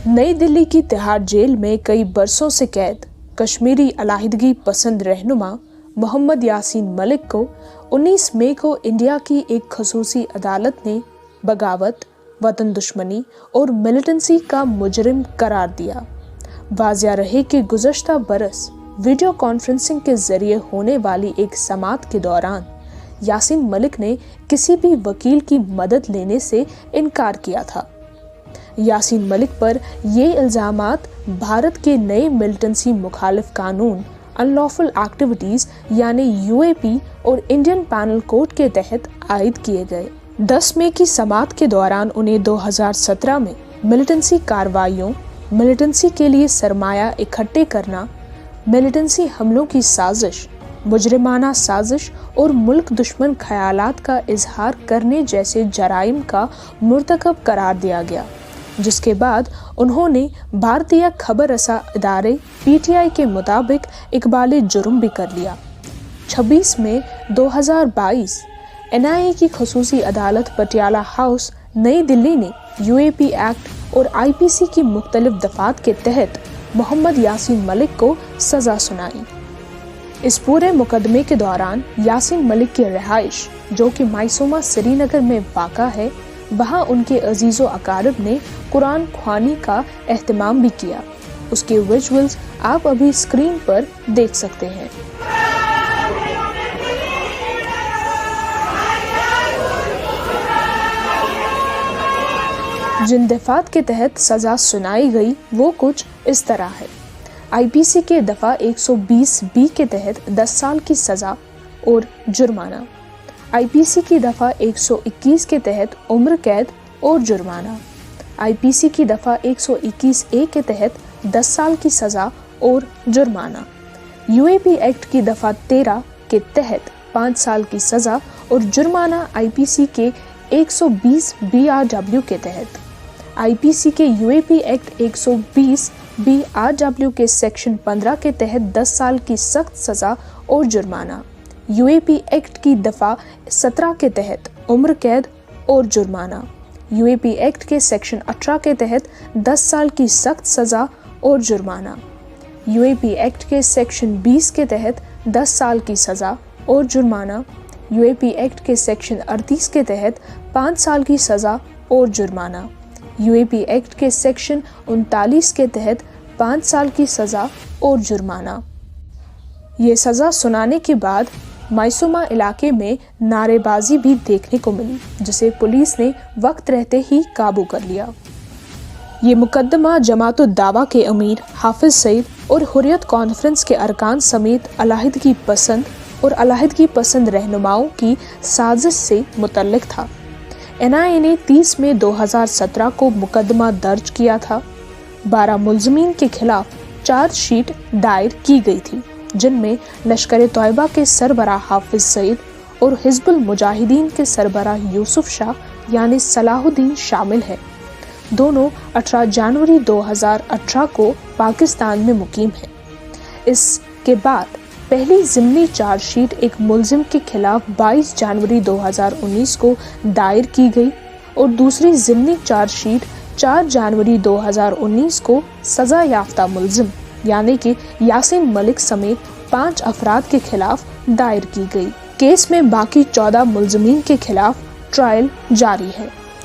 नई दिल्ली की तिहाड़ जेल में कई बरसों से कैद कश्मीरी अलहदगी पसंद रहनुमा मोहम्मद यासीन मलिक को 19 मई को इंडिया की एक खसूसी अदालत ने बगावत, वतन दुश्मनी और मिलिटेंसी का मुजरिम करार दिया। वाजिया रहे कि गुज़श्ता बरस वीडियो कॉन्फ्रेंसिंग के जरिए होने वाली एक समाअत के दौरान यासीन मलिक ने किसी भी वकील की मदद लेने से इनकार किया था। यासीन मलिक पर ये इल्ज़ामात भारत के नए मिलिटेंसी मुखालिफ कानून अनलॉफुल एक्टिविटीज़ यानी यूएपी और इंडियन पैनल कोड के तहत आयद किए गए। 10 मई की समाअत के दौरान उन्हें 2017 में मिलिटेंसी कार्रवाइयों, मिलिटेंसी के लिए सरमाया इकट्ठे करना, मिलिटेंसी हमलों की साजिश, मुजरिमाना साजिश और मुल्क दुश्मन ख्यालात का इजहार करने जैसे जराइम का मुर्तकब करार दिया गया, जिसके बाद उन्होंने भारतीय खबर रसा इदारे पीटीआई के मुताबिक इकबाल जुर्म भी कर लिया। 26 मई 2022 एनआईए की खसूसी अदालत पटियाला हाउस नई दिल्ली ने यूएपी एक्ट और आईपीसी की मुख्तलिफ दफात के तहत मोहम्मद यासीन मलिक को सजा सुनाई। इस पूरे मुकदमे के दौरान यासीन मलिक की रिहाइश, जो कि माइसोमा श्रीनगर में वाक़ा है, वहाँ उनके अजीज़ो अकारिब ने कुरान ख्वानी का एहतमाम भी किया। उसके विजुअल्स आप अभी स्क्रीन पर देख सकते हैं। जिन दफात के तहत सजा सुनाई गई वो कुछ इस तरह है। आईपीसी के दफ़ा 120 बी के तहत 10 साल की सज़ा और जुर्माना, आईपीसी की दफ़ा 121 के तहत उम्र कैद और जुर्माना, आईपीसी की दफ़ा 121 ए के तहत 10 साल की सज़ा और जुर्माना, यूएपी एक्ट की दफ़ा 13 के तहत 5 साल की सज़ा और जुर्माना, आईपीसी के 120 बीआरडब्ल्यू के तहत, आईपीसी के यूएपी एक्ट 120 बीआरडब्ल्यू के सेक्शन 15 के तहत 10 साल की सख्त सज़ा और जुर्माना, यूएपी एक्ट की दफ़ा 17 के तहत उम्र कैद और जुर्माना, यूएपी एक्ट के सेक्शन 18 के तहत 10 साल की सख्त सज़ा और जुर्माना, यूएपी एक्ट के सेक्शन 20 के तहत 10 साल की सज़ा और जुर्माना, यूएपी एक्ट के सेक्शन 38 के तहत 5 साल की सज़ा और जुर्माना, यूएपी एक्ट के सेक्शन 39 के तहत 5 साल की सज़ा और जुर्माना। ये सज़ा सुनाने के बाद माइसोमा इलाके में नारेबाजी भी देखने को मिली, जिसे पुलिस ने वक्त रहते ही काबू कर लिया। ये मुकदमा जमातुद दावा के अमीर हाफिज सईद और हुर्रियत कॉन्फ्रेंस के अरकान समेत अलहदगी पसंद और अलहदगी पसंद रहनुमाओं की साजिश से मुतल्लिक था। एनआईए ने 30 मई 2017 को मुकदमा दर्ज किया था। 12 मुल्ज़मीन के खिलाफ चार्जशीट दायर की गई थी, जिनमें लश्कर तोयबा के सरबराह हाफिज सईद और हिज़्बुल मुजाहिदीन के सरबराह यूसुफ शाह यानी सलाहुद्दीन शामिल है। दोनों 18 जनवरी 2018 को पाकिस्तान में मुकीम हैं। इसके बाद पहली ज़िमनी चार्जशीट एक मुल्ज़िम के खिलाफ 22 जनवरी 2019 को दायर की गई और दूसरी ज़िमनी चार्जशीट 4 जनवरी 2019 को सज़ा याफ्ता मुल्ज़िम यानी कि यासीन मलिक समेत 5 अफराद के खिलाफ दायर की गई। केस में बाकी 14 मुल्ज़मीन के खिलाफ ट्रायल जारी है।